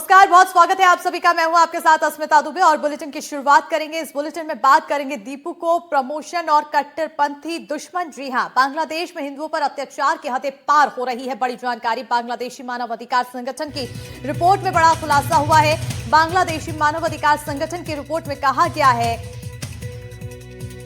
नमस्कार, बहुत स्वागत है आप सभी का। मैं हूं आपके साथ अस्मिता दुबे और बुलेटिन की शुरुआत करेंगे। इस बुलेटिन में बात करेंगे दीपू को प्रमोशन और कट्टरपंथी दुश्मन। जी हां, बांग्लादेश में हिंदुओं पर अत्याचार की हदें पार हो रही है। बड़ी जानकारी बांग्लादेशी मानवाधिकार संगठन की रिपोर्ट में बड़ा खुलासा हुआ है। बांग्लादेशी मानवाधिकार संगठन की रिपोर्ट में कहा गया है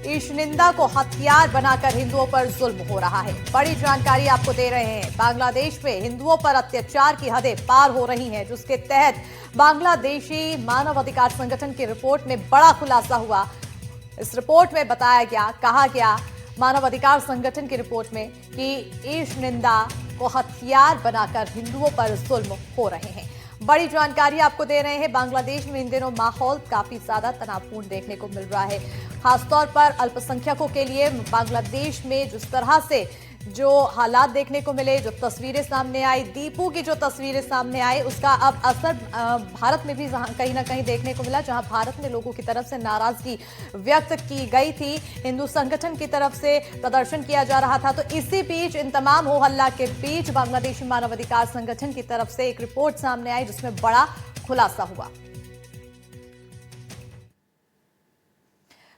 ईशनिंदा को हथियार बनाकर हिंदुओं पर जुल्म हो रहा है। बड़ी जानकारी आपको दे रहे हैं। बांग्लादेश में हिंदुओं पर अत्याचार की हदें पार हो रही हैं, जिसके तहत बांग्लादेशी मानवाधिकार संगठन की रिपोर्ट में बड़ा खुलासा हुआ। इस रिपोर्ट में बताया गया, कहा गया मानवाधिकार संगठन की रिपोर्ट में कि ईशनिंदा को हथियार बनाकर हिंदुओं पर जुल्म हो रहे हैं। बड़ी जानकारी आपको दे रहे हैं। बांग्लादेश में इन दिनों माहौल काफी ज्यादा तनावपूर्ण देखने को मिल रहा है, खासतौर पर अल्पसंख्यकों के लिए। बांग्लादेश में जिस तरह से जो हालात देखने को मिले, जो तस्वीरें सामने आई, दीपू की जो तस्वीरें सामने आई, उसका अब असर भारत में भी कहीं ना कहीं देखने को मिला, जहां भारत में लोगों की तरफ से नाराजगी व्यक्त की गई थी। हिंदू संगठन की तरफ से प्रदर्शन किया जा रहा था। तो इसी बीच, इन तमाम हो हल्ला के बीच, बांग्लादेशी मानवाधिकार संगठन की तरफ से एक रिपोर्ट सामने आई, जिसमें बड़ा खुलासा हुआ।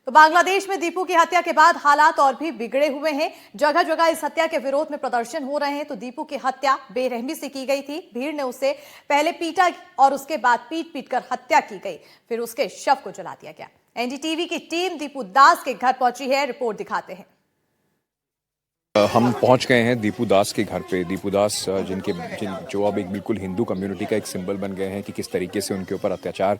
तो बांग्लादेश में दीपू की हत्या के बाद हालात और भी बिगड़े हुए हैं। जगह जगह इस हत्या के विरोध में प्रदर्शन हो रहे हैं। तो दीपू की हत्या बेरहमी से की गई थी। भीड़ ने उसे पहले पीटा और उसके बाद पीट कर हत्या की गई, फिर उसके शव को जला दिया गया। एनडीटीवी की टीम दीपू दास के घर पहुंची है, रिपोर्ट दिखाते हैं। हम पहुंच गए हैं दीपू दास के घर पे। दीपू दास जो अब एक बिल्कुल हिंदू कम्युनिटी का एक सिंबल बन गए हैं कि किस तरीके से उनके ऊपर अत्याचार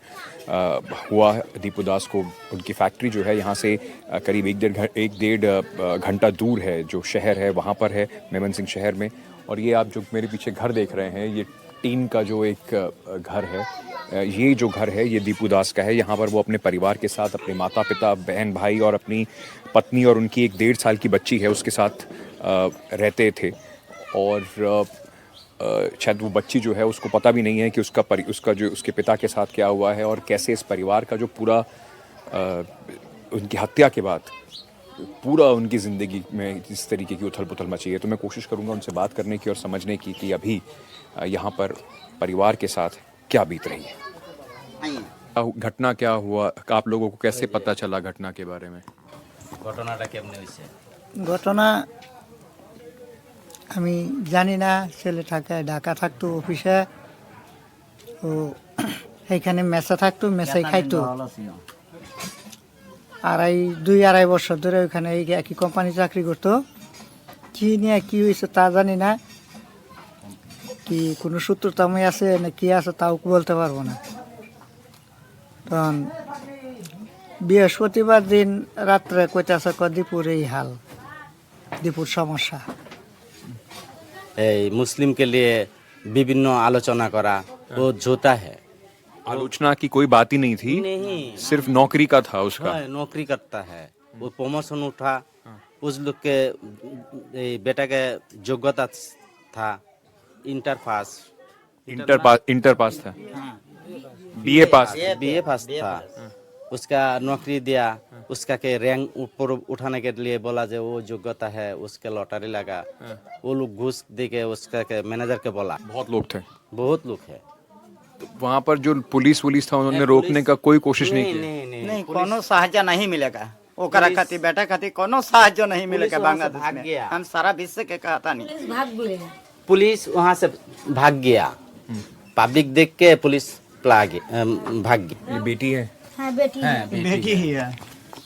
हुआ है। दीपू दास को उनकी फैक्ट्री जो है यहाँ से करीब एक डेढ़ घंटा दूर है, जो शहर है वहाँ पर है, मेमनसिंह शहर में। और ये आप जो मेरे पीछे घर देख रहे हैं, ये टीन का जो एक घर है, ये जो घर है ये दीपू दास का है। यहाँ पर वो अपने परिवार के साथ, अपने माता पिता, बहन भाई और अपनी पत्नी और उनकी एक 1.5 साल की बच्ची है उसके साथ रहते थे। और शायद वो बच्ची जो है उसको पता भी नहीं है कि उसका जो उसके पिता के साथ क्या हुआ है और कैसे इस परिवार का जो पूरा उनकी हत्या के बाद पूरा उनकी ज़िंदगी में जिस तरीके की उथल पुथल मची है। तो मैं कोशिश करूँगा उनसे बात करने की और समझने की कि अभी यहाँ पर परिवार के साथ क्या बीत रही है। घटना क्या हुआ, आप लोगों को कैसे पता चला घटना के बारे में? ঘটনা আমি জানি না। ছেলেটাকে ঢাকা থাকতো অফিসে, তো এইখানে মেসে থাকতো, মেসে খাইতো। 2-2.5 বছর ধরে ওইখানে একই কোম্পানি চাকরি করতো। কি নিয়ে কি হয়েছে তা জানি না, কি কোনো সূত্রতাময় আছে না কি আছে তাও বলতে পারবো না। তখন বৃহস্পতিবার দিন রাত্রে কইতাছে দীপুর এই হাল, दीपुर समस्या। मुस्लिम के लिए विभिन्न आलोचना करा, वो झूठा है। आलोचना की कोई बात ही नहीं थी, नहीं, सिर्फ नौकरी का था उसका। नौकरी करता है, वो प्रमोशन उठा। उस लोग के बेटा के योग्यता था इंटर पास था, बीए पास था। उसका नौकरी दिया, उसका के रैंक ऊपर उठाने के लिए बोला जो वो योग्यता है, उसके लॉटरी लगा। वो लोग घूस दे के उसका के मैनेजर के बोला। बहुत लोग थे, बहुत लोग है। तो वहाँ पर जो पुलिस था उन्होंने रोकने का कोई कोशिश नहीं की। नहीं, कोनो सहायता नहीं मिलेगा। ओकरा खातिर बेटा खातिर कोनो सहायता नहीं मिलेगा बांग्लादेश में। हम सारा विश्व के कहता नहीं। पुलिस वहाँ से भाग गया, पब्लिक देख के पुलिस भाग गई। ये बेटी है? हाँ, बेटी ही है।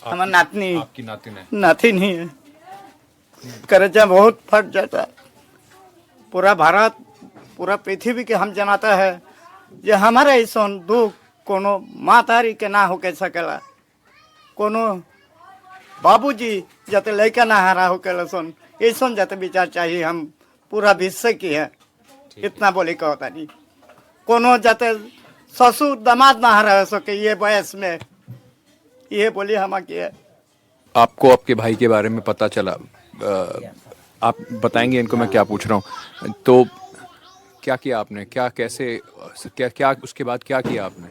हमारा नातनी, आपकी नातिन है? नातिन ही है। करेजा बहुत फट जाता। पूरा भारत, पूरा पृथ्वी के हम जनाता है जे हमारा ऐसा दुख कोनो मातारी के ना होके सकेला, कोनो बाबूजी जाते लड़का ना हरा होके सन, ऐसा जाते विचार चाहिए। हम पूरा विश्व की है, इतना बोले का होता नहीं। कोनो जाते ससुर दामाद ना हरा सके ये वयस में, ये बोली हम है। आपको आपके भाई के बारे में पता चला, आप बताएंगे इनको मैं क्या पूछ रहा हूँ। तो क्या किया आपने, क्या उसके बाद क्या किया आपने?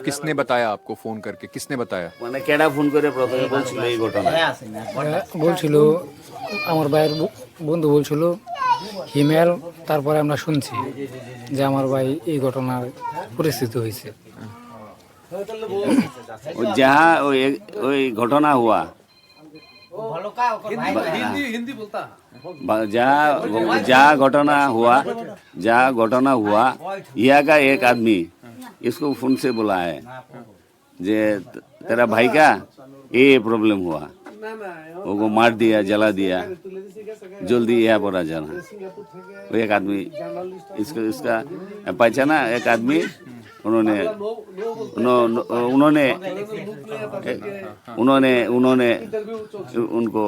किसने बताया आपको, फोन करके किसने बताया? মানে কেডা ফোন করে প্রথমে বলছিল এই ঘটনা? বলছিল আমার ভাইয়ের বন্ধু, বলছিল হিমেল তারপরে আমরা শুনছি যে আমার ভাই এই ঘটনার পরিস্থিতি হয়েছে। जहाँ वही घटना हुआ जहाँ घटना हुआ यहाँ का एक आदमी इसको फोन से बोला है जे तेरा भाई का ये प्रॉब्लम हुआ, वो मार दिया, जला दिया, जल्दी यहाँ पर आ जाना। वो एक आदमी इसका पहचाना, एक आदमी उन्होंने उनको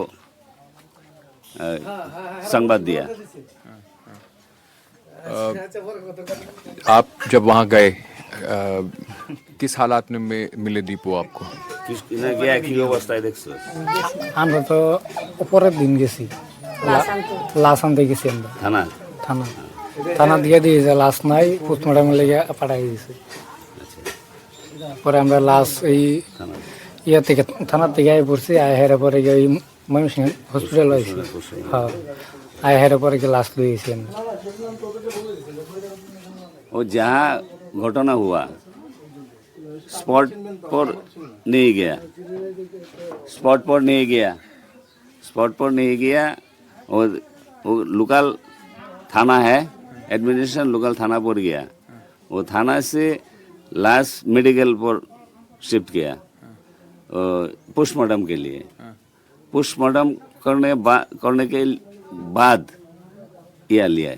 संवाद दिया। आप जब वहाँ गए किस हालात में मिले दीपू आपको? কি অবস্থায় দেখছো? আমরা তো উপরের দিন গেছি, লাশ আনতে গেছি আমরা থানা থানা দিয়ে দিয়ে যে লাশ নাই, পোস্টমর্টমের লেগে পাঠাই দিয়েছে। পরে আমরা লাশ এই ইয়া থেকে থানার থেকে আয় পড়ছি, আয় হেরে পরে গিয়ে ওই ময়মনসিংহ হসপিটাল হয়েছি। হ্যাঁ, আয় হেরে পরে গিয়ে লাশ লইয়েছি আমরা। वो जहाँ घटना हुआ स्पॉट पर नहीं गया, और वो लोकल थाना है, एडमिनिस्ट्रेशन लोकल थाना पर गया। वो थाना से लास्ट मेडिकल पर शिफ्ट किया पोस्टमार्टम के लिए। पोस्टमार्टम करने के बाद यह लिया।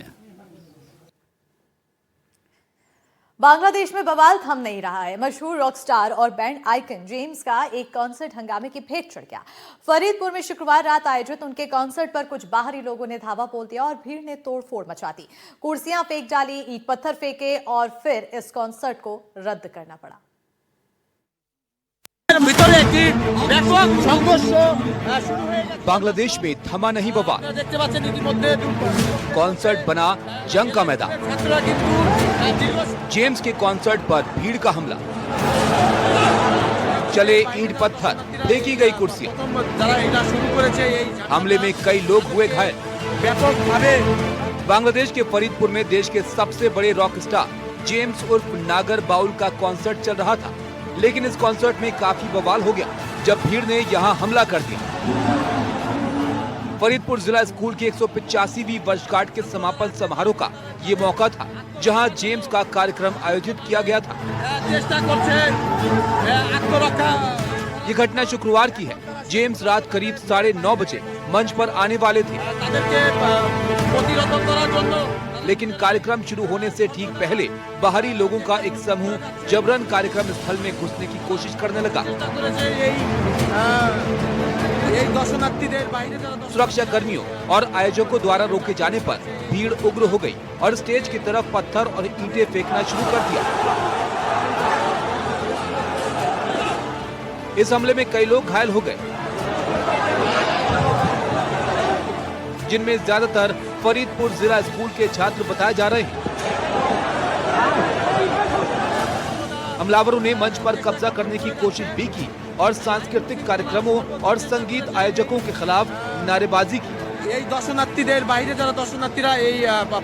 बांग्लादेश में बवाल थम नहीं रहा है। मशहूर रॉक स्टार और बैंड आइकन जेम्स का एक कॉन्सर्ट हंगामे की भेंट चढ़ गया। फरीदपुर में शुक्रवार रात आयोजित उनके कॉन्सर्ट पर कुछ बाहरी लोगों ने धावा बोल दिया और भीड़ ने तोड़फोड़ मचा दी। कुर्सियां फेंक डाली, ईंट पत्थर फेंके और फिर इस कॉन्सर्ट को रद्द करना पड़ा। बांग्लादेश में थमा नहीं बवाल, कॉन्सर्ट बना जंग का मैदान। जेम्स के कॉन्सर्ट पर भीड़ का हमला, चले ईंट पत्थर, फेंकी गई कुर्सियां। हमले में कई लोग हुए घायल। बांग्लादेश के फरीदपुर में देश के सबसे बड़े रॉक स्टार जेम्स उर्फ नागर बाउल का कॉन्सर्ट चल रहा था, लेकिन इस कॉन्सर्ट में काफी बवाल हो गया जब भीड़ ने यहां हमला कर दिया। फरीदपुर जिला स्कूल की 185वीं वर्षगांठ के समापन समारोह का ये मौका था जहां जेम्स का कार्यक्रम आयोजित किया गया था। ये घटना शुक्रवार की है। जेम्स रात करीब 9:30 बजे मंच पर आने वाले थे, लेकिन कार्यक्रम शुरू होने से ठीक पहले बाहरी लोगों का एक समूह जबरन कार्यक्रम स्थल में घुसने की कोशिश करने लगा। सुरक्षा कर्मियों और आयोजकों द्वारा रोके जाने पर भीड़ उग्र हो गई और स्टेज की तरफ पत्थर और ईंटें फेंकना शुरू कर दिया। इस हमले में कई लोग घायल हो गए, जिनमें ज्यादातर फरीदपुर जिला स्कूल के छात्र बताए जा रहे हैं। हमलावरों ने मंच पर कब्जा करने की कोशिश भी की और सांस्कृतिक कार्यक्रमों और संगीत आयोजकों के खिलाफ नारेबाजी की। এই দর্শনার্থীদের বাইরে যারা দর্শনার্থীরা এই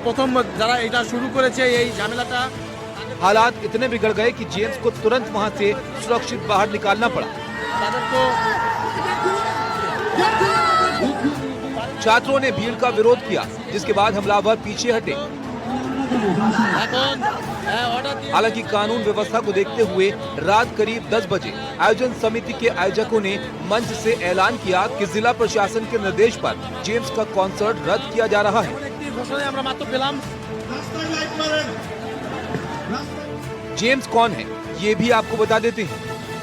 প্রথম যারা এটা শুরু করেছে এই ঝামেলাটা, हालात इतने बिगड़ गए कि जेम्स को तुरंत वहां से सुरक्षित बाहर निकालना पड़ा। তাদেরকে छात्रों ने भीड़ का विरोध किया, जिसके बाद हमलावर पीछे हटे। এখন অর্ডার দিয়ে हालांकि कानून व्यवस्था को देखते हुए रात करीब 10 बजे आयोजन समिति के आयोजकों ने मंच से ऐलान किया कि जिला प्रशासन के निर्देश पर जेम्स का कॉन्सर्ट रद्द किया जा रहा है। একটি ঘোষণা আমরা মাত্র পেলাম। जेम्स कौन है ये भी आपको बता देते हैं।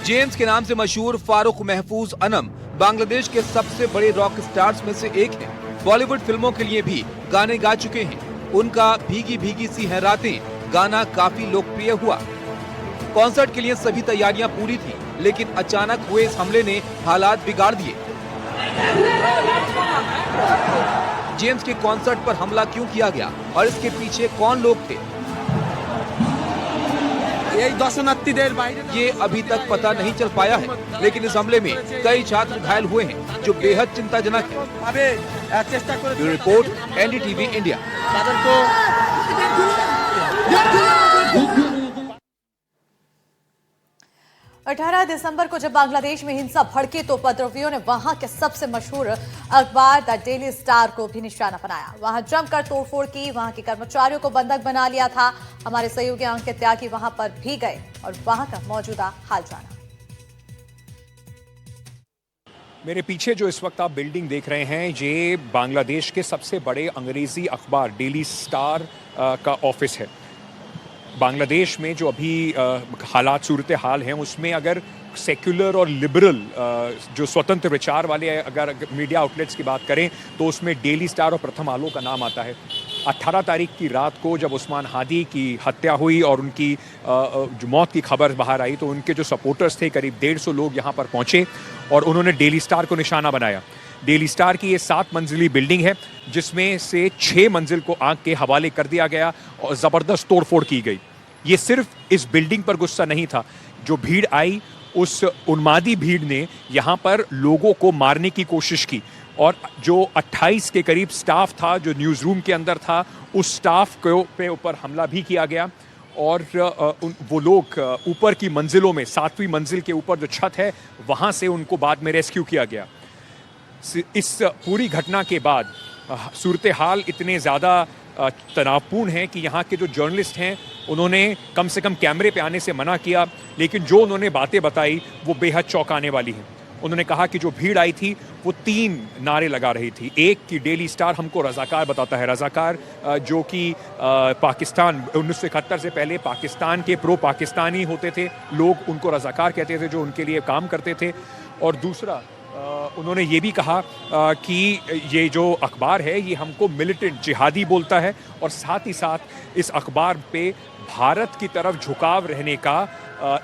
जेम्स के नाम से मशहूर फारूक महफूज अनम बांग्लादेश के सबसे बड़े रॉक स्टार्स में से एक है। बॉलीवुड फिल्मों के लिए भी गाने गा चुके हैं। उनका भीगी भीगी सी है रातें गाना काफी लोकप्रिय हुआ। कॉन्सर्ट के लिए सभी तैयारियां पूरी थी, लेकिन अचानक हुए इस हमले ने हालात बिगाड़ दिए। जेम्स के कॉन्सर्ट पर हमला क्यों किया गया और इसके पीछे कौन लोग थे? এই দর্শনার্থীদের বাইরে ये अभी तक पता नहीं चल पाया है, लेकिन इस हमले में कई छात्र घायल हुए हैं, जो बेहद चिंताजनक है। ভাবে চেষ্টা করে ब्यूरो रिपोर्ट, एनडीटीवी इंडिया। তাদেরকে 18 दिसंबर को जब बांग्लादेश में हिंसा भड़की तो उपद्रवियों ने वहां के सबसे मशहूर अखबार द डेली स्टार को भी निशाना बनाया। वहां जमकर तोड़फोड़ की, वहां के कर्मचारियों को बंधक बना लिया था। हमारे सहयोगी अंकित त्यागी वहां पर भी गए और वहां का मौजूदा हाल जाना। मेरे पीछे जो इस वक्त आप बिल्डिंग देख रहे हैं, ये बांग्लादेश के सबसे बड़े अंग्रेजी अखबार डेली स्टार का ऑफिस है। बांग्लादेश में जो अभी हालात सूरत हाल हैं, उसमें अगर सेक्युलर और लिबरल जो स्वतंत्र विचार वाले अगर मीडिया आउटलेट्स की बात करें तो उसमें डेली स्टार और प्रथम आलो का नाम आता है। 18 तारीख की रात को जब उस्मान हादी की हत्या हुई और उनकी जो मौत की खबर बाहर आई तो उनके जो सपोर्टर्स थे, करीब 150 लोग यहाँ पर पहुँचे और उन्होंने डेली स्टार को निशाना बनाया। डेली स्टार की ये 7 मंजिली बिल्डिंग है, जिसमें से 6 मंजिल को आग के हवाले कर दिया गया और ज़बरदस्त तोड़फोड़ की गई। ये सिर्फ इस बिल्डिंग पर गुस्सा नहीं था, जो भीड़ आई उस उन्मादी भीड़ ने यहाँ पर लोगों को मारने की कोशिश की और जो 28 के करीब स्टाफ था जो न्यूज़ रूम के अंदर था, उस स्टाफ के ऊपर हमला भी किया गया और वो लोग ऊपर की मंजिलों में 7वीं मंजिल के ऊपर जो छत है वहाँ से उनको बाद में रेस्क्यू किया गया। इस पूरी घटना के बाद सूरत हाल इतने ज़्यादा तनावपूर्ण है कि यहाँ के जो जर्नलिस्ट हैं उन्होंने कम से कम कैमरे पे आने से मना किया, लेकिन जो उन्होंने बातें बताई वो बेहद चौंकाने वाली हैं। उन्होंने कहा कि जो भीड़ आई थी वो 3 नारे लगा रही थी। एक कि डेली स्टार हमको रज़ाकार बताता है, रज़ाकार जो कि पाकिस्तान 1971 से पहले पाकिस्तान के प्रो पाकिस्तानी होते थे, लोग उनको रज़ाकार कहते थे जो उनके लिए काम करते थे। और दूसरा उन्होंने ये भी कहा कि ये जो अखबार है ये हमको मिलिटेंट जिहादी बोलता है और साथ ही साथ इस अखबार पे भारत की तरफ झुकाव रहने का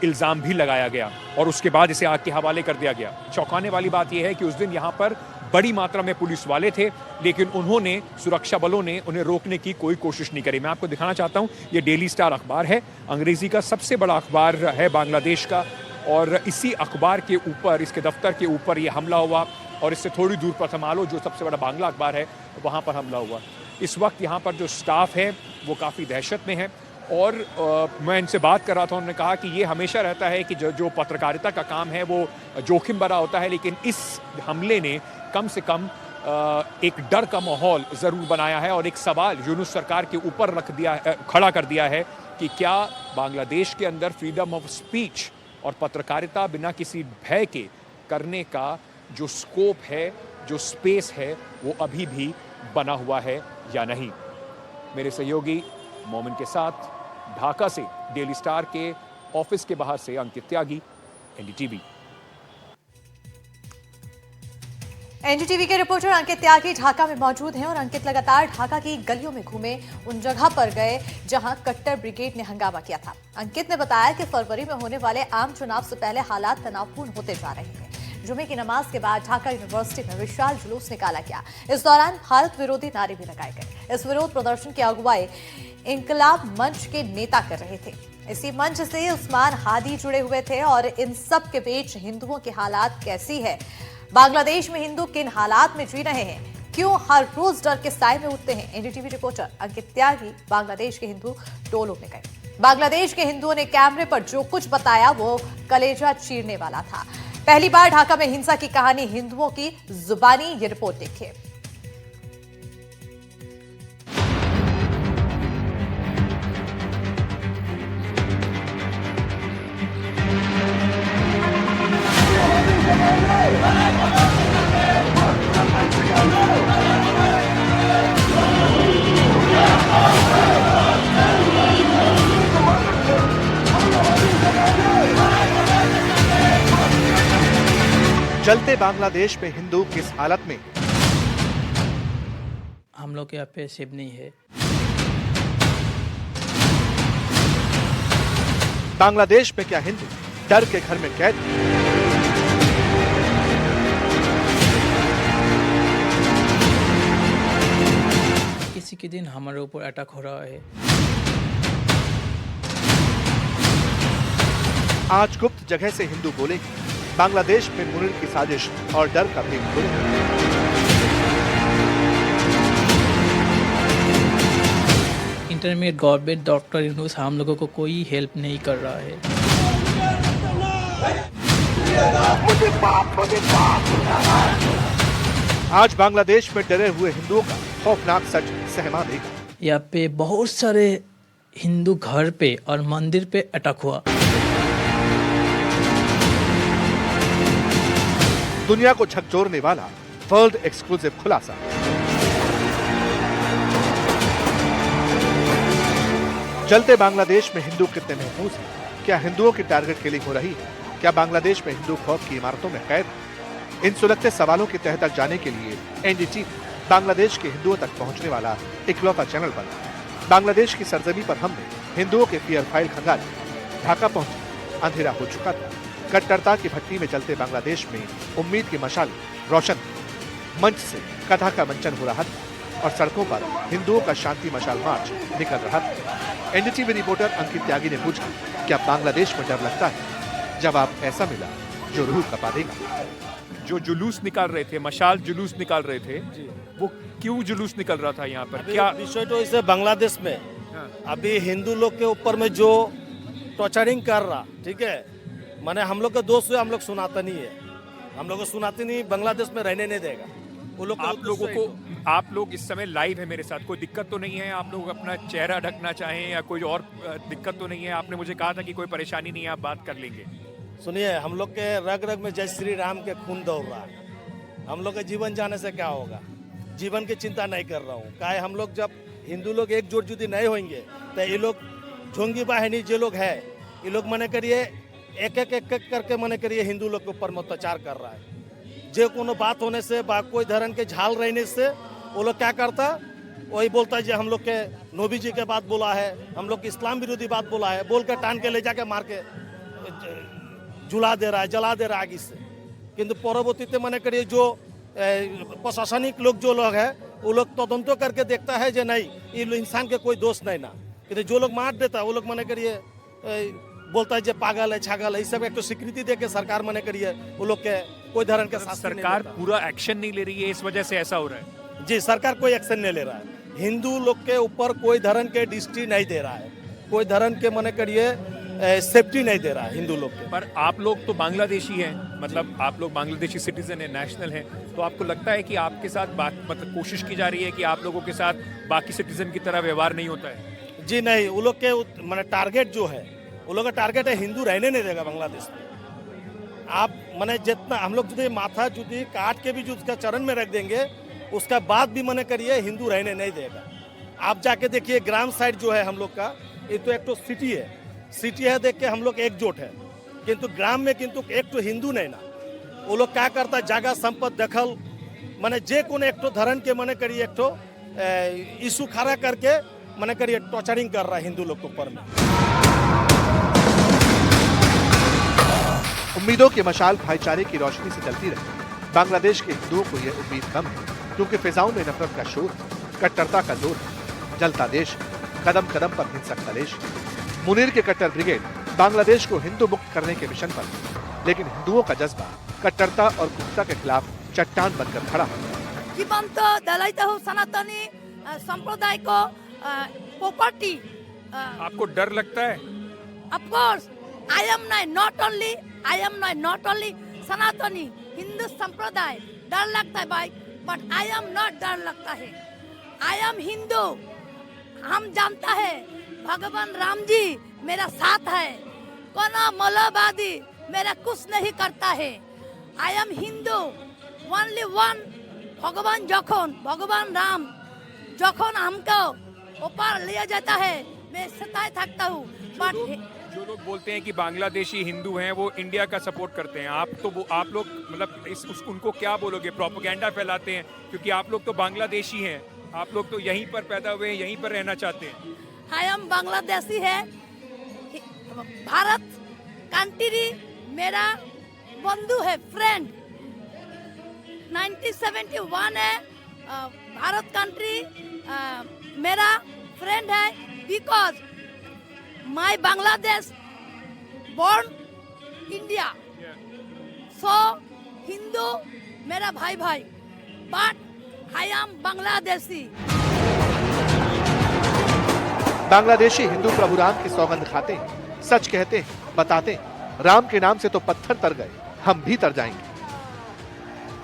इल्ज़ाम भी लगाया गया और उसके बाद इसे आग के हवाले कर दिया गया। चौंकाने वाली बात यह है कि उस दिन यहाँ पर बड़ी मात्रा में पुलिस वाले थे, लेकिन उन्होंने सुरक्षा बलों ने उन्हें रोकने की कोई कोशिश नहीं करी। मैं आपको दिखाना चाहता हूँ, ये डेली स्टार अखबार है, अंग्रेज़ी का सबसे बड़ा अखबार है बांग्लादेश का और इसी अखबार के ऊपर, इसके दफ्तर के ऊपर ये हमला हुआ और इससे थोड़ी दूर प्रथम आलो जो सबसे बड़ा बांग्ला अखबार है वहाँ पर हमला हुआ। इस वक्त यहाँ पर जो स्टाफ है वो काफ़ी दहशत में है और मैं इनसे बात कर रहा था, उन्होंने कहा कि ये हमेशा रहता है कि जो पत्रकारिता का काम है वो जोखिम भरा होता है, लेकिन इस हमले ने कम से कम एक डर का माहौल ज़रूर बनाया है और एक सवाल यूनुस सरकार के ऊपर खड़ा कर दिया है कि क्या बांग्लादेश के अंदर फ्रीडम ऑफ स्पीच और पत्रकारिता बिना किसी भय के करने का जो स्कोप है, जो स्पेस है, वो अभी भी बना हुआ है या नहीं। मेरे सहयोगी मोमिन के साथ ढाका से डेली स्टार के ऑफिस के बाहर से अंकित त्यागी, एनडीटीवी। एनडीटीवी के रिपोर्टर अंकित त्यागी ढाका में मौजूद हैं और अंकित लगातार ढाका की गलियों में घूमे, उन जगह पर गए जहां कट्टर ब्रिगेड ने हंगामा किया था। अंकित ने बताया कि फरवरी में होने वाले आम चुनाव से पहले हालात तनावपूर्ण होते जा रहे हैं। जुमे की नमाज के बाद ढाका यूनिवर्सिटी में विशाल जुलूस निकाला गया। इस दौरान भारत विरोधी नारे भी लगाए गए। इस विरोध प्रदर्शन की अगुवाई इंकलाब मंच के नेता कर रहे थे। इसी मंच से उस्मान हादी जुड़े हुए थे और इन सब के बीच हिंदुओं की हालात कैसी है, बांग्लादेश में हिंदू किन हालात में जी रहे हैं, क्यों हर रोज डर के साए में उठते हैं, एनडीटीवी रिपोर्टर अंकित त्यागी बांग्लादेश के हिंदू टोलों में गए। बांग्लादेश के हिंदुओं ने कैमरे पर जो कुछ बताया वो कलेजा चीरने वाला था। पहली बार ढाका में हिंसा की कहानी हिंदुओं की जुबानी, ये रिपोर्ट देखिए। चलते बांग्लादेश में हिंदू किस हालत में? हम लोग के यहाँ पे शिव नहीं है। बांग्लादेश में क्या हिंदू डर के घर में कैद? किसी के दिन हमारे ऊपर अटैक हो रहा है। आज गुप्त जगह से हिंदू बोलेंगे, बांग्लादेश में मुनीर की साजिश और डर का भेद खोलेंगे। इंटरमीडिएट गवर्नमेंट डॉक्टर यूनुस हम लोगों को कोई हेल्प नहीं कर रहा है। आज बांग्लादेश में डरे हुए हिंदुओं का खौफनाक सच सहमा देगा। यहाँ पे बहुत सारे हिंदू घर पे और मंदिर पे अटैक हुआ। दुनिया को झकझोरने वाला वर्ल्ड एक्सक्लूसिव खुलासा। जलते बांग्लादेश में हिंदू कितने महफूज हैं? क्या हिंदुओं की टारगेट किलिंग हो रही है? क्या बांग्लादेश में हिंदू खौफ की इमारतों में कैद? इन सुलगते सवालों की तह तक जाने के लिए एनडीटीवी बांग्लादेश के हिंदुओं तक पहुंचने वाला इकलौता चैनल बना। बांग्लादेश की सरजमी पर हमने हिंदुओं के पीयर फाइल खंगाली। ढाका पहुंचे, अंधेरा हो चुका था। कट्टरता की भट्टी में जलते बांग्लादेश में उम्मीद की मशालें रोशन थी। मंच से कथा का मंचन हो रहा था और सड़कों पर हिंदुओं का शांति मशाल मार्च निकल रहा था। एनडीटीवी रिपोर्टर अंकित त्यागी ने पूछा, क्या बांग्लादेश में डर लगता है? जवाब ऐसा मिला जो रूह कपा देगा। जो जुलूस निकाल रहे थे, मशाल जुलूस निकाल रहे थे, वो क्यों जुलूस निकल रहा था यहाँ पर? क्या विषय तो इसे बांग्लादेश में अभी हिंदू लोग के ऊपर में जो टॉर्चरिंग कर रहा, ठीक है, माने हम लोग का दोस्त है, हम लोग सुनाते नहीं है, हम लोग को सुनाते नहीं, बांग्लादेश में रहने नहीं देगा वो लोग। आप लोगों को, आप लोग इस समय लाइव है मेरे साथ, कोई दिक्कत तो नहीं है? आप लोग अपना चेहरा ढकना चाहें या कोई और दिक्कत तो नहीं है? आपने मुझे कहा था कि कोई परेशानी नहीं है, आप बात कर लेंगे। सुनिए, हम लोग के रग रग में जय श्री राम के खून दौड़ रहा है। हम लोग के जीवन जाने से क्या होगा, जीवन की चिंता नहीं कर रहा हूँ। क्या है, हम लोग जब हिंदू लोग एकजुट यदि नहीं होंगे तो ये लोग झोंगी बाहिनी जो लोग है, ये लोग मने करिए एक एक करके मने करिए हिंदू लोग के ऊपर अत्याचार कर रहा है। जो कोनो बात होने से कोई धर्म के झाल रहने से वो लोग क्या करता, वही बोलता है जो हम लोग के नबी जी के बात बोला है, हम लोग के इस्लाम विरोधी बात बोला है, बोल कर टान के ले जाके मार के जुला दे रहा है, जला दे रहा है आगे से। किंतु परवर्ती मने करिए जो प्रशासनिक लोग जो लोग है वो लोग तदंत करके देखता है जो नहीं, ये इंसान के कोई दोष नहीं ना, कि जो लोग मार देता है वो लोग मने करिए बोलता है जो पागल है, छागल है, इस सब एक तो स्वीकृति दे के सरकार मने करिए वो लोग के कोई धर्म के साथ। सरकार पूरा एक्शन नहीं ले रही है, इस वजह से ऐसा हो रहा है? जी, सरकार कोई एक्शन नहीं ले रहा है। हिंदू लोग के ऊपर कोई धर्म के दृष्टि नहीं दे रहा है, कोई धर्म के मने करिए सेफ्टी नहीं दे रहा है हिंदू लोग के। पर आप लोग तो बांग्लादेशी हैं, मतलब आप लोग बांग्लादेशी सिटीजन है, नेशनल हैं, तो आपको लगता है कि आपके साथ बात, मतलब कोशिश की जा रही है कि आप लोगों के साथ बाकी सिटीजन की तरह व्यवहार नहीं होता है? जी नहीं, वो लोग के माने टारगेट जो है, वो लोग का टारगेट है हिंदू रहने नहीं देगा बांग्लादेश में। आप माने जितना हम लोग यदि माथा जुदी काट के भी जो उसका चरण में रख देंगे, उसका बाद भी मने करिए हिंदू रहने नहीं देगा। आप जाके देखिए ग्राम साइड जो है हम लोग का, ये तो एक तो सिटी है, सिटी है देख के हम लोग एकजुट है, किंतु ग्राम में किंतु एक तो हिंदू नहीं ना, वो लोग क्या करता है जगह संपत्ति दखल माने जे कोने एक तो धर्म के मने करिए एक तो इशू खड़ा करके मने करिए टॉर्चरिंग कर रहा है हिंदू लोग के ऊपर में। उम्मीदों की मशाल भाईचारे की रोशनी से जलती रही। बांग्लादेश के हिंदुओं को यह उम्मीद कम है, क्योंकि फिजाओं में नफरत का शोर, कट्टरता का जोर है। जलता देश, कदम कदम पर हिंसक कलेश। मुनीर के कट्टर ब्रिगेड बांग्लादेश को हिंदू मुक्त करने के मिशन पर, लेकिन हिंदुओं का जज्बा कट्टरता और गुप्तता के खिलाफ चट्टान बनकर खड़ा है। जीवंत दलाइता हूँ सनातनी संप्रदाय को प्रॉपर्टी। आपको डर लगता है? Of course, I am not only सनातनी हिंदू संप्रदाय डर लगता है भाई, बट I am not डर लगता है। I am Hindu. हम जानता है भगवान राम जी मेरा साथ है, कोना मौलवादी मेरा कुछ नहीं करता है। I am Hindu, only one। भगवान राम जखन हमको ऊपर लिया जाता है मैं सताए थकता हूँ। बट जो लोग बोलते हैं कि बांग्लादेशी हिंदू हैं वो इंडिया का सपोर्ट करते हैं, आप लोग मतलब उनको क्या बोलोगे? प्रोपेगेंडा फैलाते हैं, क्योंकि आप लोग तो बांग्लादेशी हैं, आप लोग तो यहीं पर पैदा हुए हैं, यहीं पर रहना चाहते हैं। हाँ, हम बांग्लादेशी है, भारत कंट्री मेरा बंधु है, फ्रेंड। 1971 है, भारत कंट्री मेरा फ्रेंड है, because my Bangladesh born India so Hindu मेरा भाई भाई but I am Bangladeshi. Bangladeshi Hindu प्रभु राम की सौगंध खाते हैं, सच कहते हैं, बताते हैं, राम के नाम से तो पत्थर तर गए, हम भी तर जाएंगे।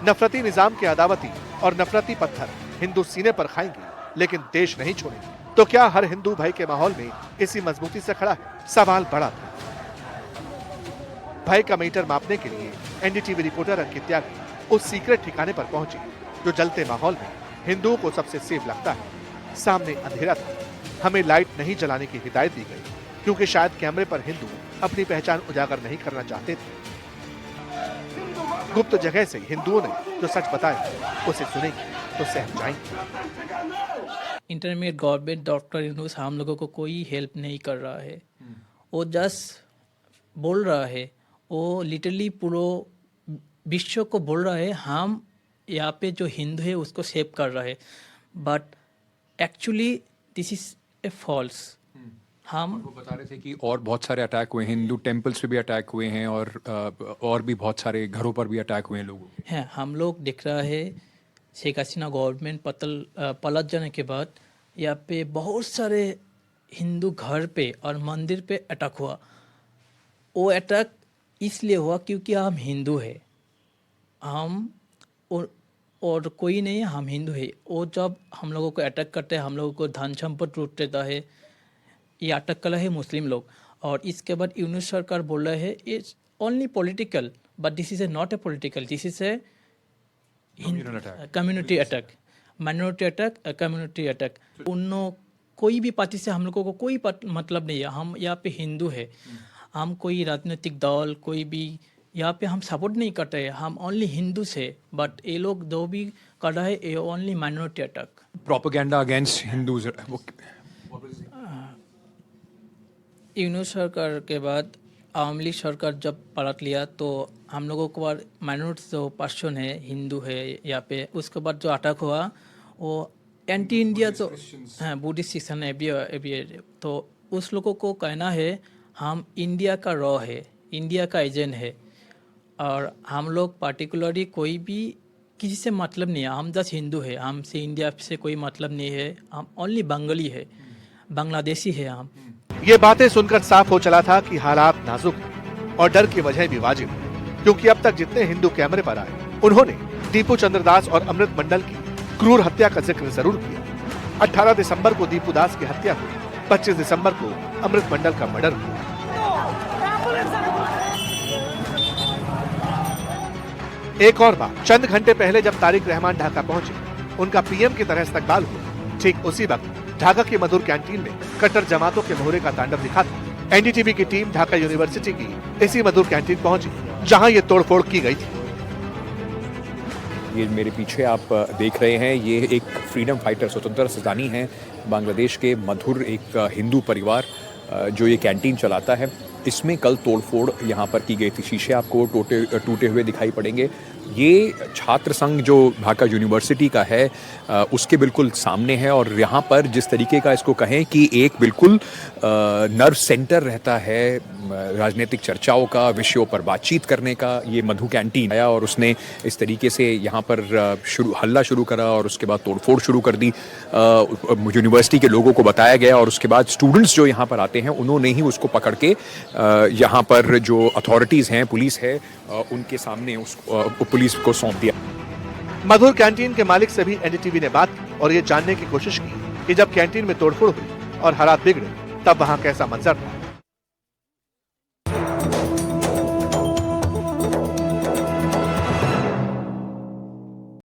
नफरती निजाम के अदावती और नफरती पत्थर हिंदू सीने पर खाएंगे, लेकिन देश नहीं छोड़ेंगे। तो क्या हर हिंदू भाई के माहौल में इसी मजबूती से खड़ा है? सवाल बड़ा था। भय का मीटर मापने के लिए एनडीटीवी रिपोर्टर अंकित त्यागी उस सीक्रेट ठिकाने पर पहुंची जो जलते माहौल में हिंदुओं को सबसे सेफ लगता है। सामने अंधेरा था, हमें लाइट नहीं जलाने की हिदायत दी गई, क्योंकि शायद कैमरे पर हिंदू अपनी पहचान उजागर नहीं करना चाहते थे। गुप्त जगह से हिंदुओं ने जो सच बताया उसे सुनेंगे तो सहम जाएंगे। इंटरमीडिएट गवर्नमेंट डॉक्टर यूनुस हम लोगों को कोई हेल्प नहीं कर रहा है। वो जस्ट बोल रहा है, वो लिटरली पूरा विश्व को बोल रहा है हम यहाँ पे जो हिंदू है उसको सेव कर रहा है, but actually this is a false. हम वो बता रहे थे कि और बहुत सारे अटैक हुए हैं, हिंदू टेम्पल्स पे भी अटैक हुए हैं और भी बहुत सारे घरों पर भी अटैक हुए हैं लोगों के। हैं हम लोग देख रहा है शेख हसीना गवर्नमेंट पलट जाने के बाद यहाँ पे बहुत सारे हिंदू घर पे और मंदिर पे अटैक हुआ। वो अटैक इसलिए हुआ क्योंकि हम हिंदू है, हम और कोई नहीं है, हम हिंदू है। वो जब हम लोगों को अटैक करते हैं, हम लोगों को धन संपत्ति लूट देता है, ये अटैक कर रहे हैं मुस्लिम लोग। और इसके बाद यूनुस सरकार बोल रहे हैं it's only political, but this is A not a political, this is a community attack, minority attack, community attack. उन कोई भी पार्टी से हम लोगों को कोई मतलब नहीं है। हम यहाँ पे हिंदू है, हम कोई राजनीतिक दल कोई भी यहाँ पे हम सपोर्ट नहीं करते हैं, हम ओनली हिंदू से। बट ये लोग जो भी कर रहा है ये only minority attack, propaganda against Hindus. Yunus सरकार के बाद आवामी लीग सरकार जब पलट लिया तो हम लोगों को बाद माइनॉरिटी जो पर्सन है हिंदू है यहाँ पे, उसके बाद जो अटैक हुआ वो एंटी इंडिया तो हाँ बुद्धिस्ट क्रिश्चियन है, तो उस लोगों को कहना है हम इंडिया का रॉ है, इंडिया का एजेंट है, और हम लोग पार्टिकुलरली कोई भी किसी से मतलब नहीं है, हम जस्ट हिंदू है, हमसे इंडिया से कोई मतलब नहीं है, हम ओनली बंगाली है, बांग्लादेशी है हम। ये बातें सुनकर साफ हो चला था कि हालात नाजुक हैं और डर की वजह भी वाजिब है, क्योंकि अब तक जितने हिंदू कैमरे पर आए उन्होंने दीपू चंद्र दास और अमृत मंडल की क्रूर हत्या का जिक्र जरूर किया। 18 दिसंबर को दीपू दास की हत्या हुई, 25 दिसंबर को अमृत मंडल का मर्डर हुआ। एक और बात, चंद घंटे पहले जब तारिक रहमान ढाका पहुंचे, उनका पीएम की तरह इस्तकबाल हुआ। ठीक उसी वक्त ढाका की मधुर कैंटीन में कट्टर जमातों के मोहरे का तांडव दिखा था। एनडीटीवी की टीम ढाका यूनिवर्सिटी की इसी मधुर कैंटीन पहुंची जहां ये तोड़फोड़ की गई थी। ये मेरे पीछे आप देख रहे हैं, ये एक फ्रीडम फाइटर स्वतंत्रता सेनानी हैं बांग्लादेश के, मधुर एक हिंदू परिवार जो ये कैंटीन चलाता है। इसमें कल तोड़फोड़ यहाँ पर की गई थी, शीशे आपको टूटे हुए दिखाई पड़ेंगे। ये छात्र संघ जो ढाका यूनिवर्सिटी का है उसके बिल्कुल सामने है, और यहाँ पर जिस तरीके का इसको कहें कि एक बिल्कुल नर्व सेंटर रहता है राजनीतिक चर्चाओं का, विषयों पर बातचीत करने का, ये मधु कैंटीन आया और उसने इस तरीके से यहाँ पर हल्ला शुरू करा और उसके बाद तोड़फोड़ शुरू कर दी। यूनिवर्सिटी के लोगों को बताया गया और उसके बाद स्टूडेंट्स जो यहाँ पर आते हैं उन्होंने ही उसको पकड़ के यहाँ पर जो अथॉरिटीज़ हैं, पुलिस है, उनके सामने उस पुलिस को सौंप दिया। मधुर कैंटीन के मालिक से भी एनडीटीवी ने बात की और ये जानने की कोशिश की कि जब कैंटीन में तोड़फोड़ हुई और हालात बिगड़े तब वहाँ कैसा मंजर था।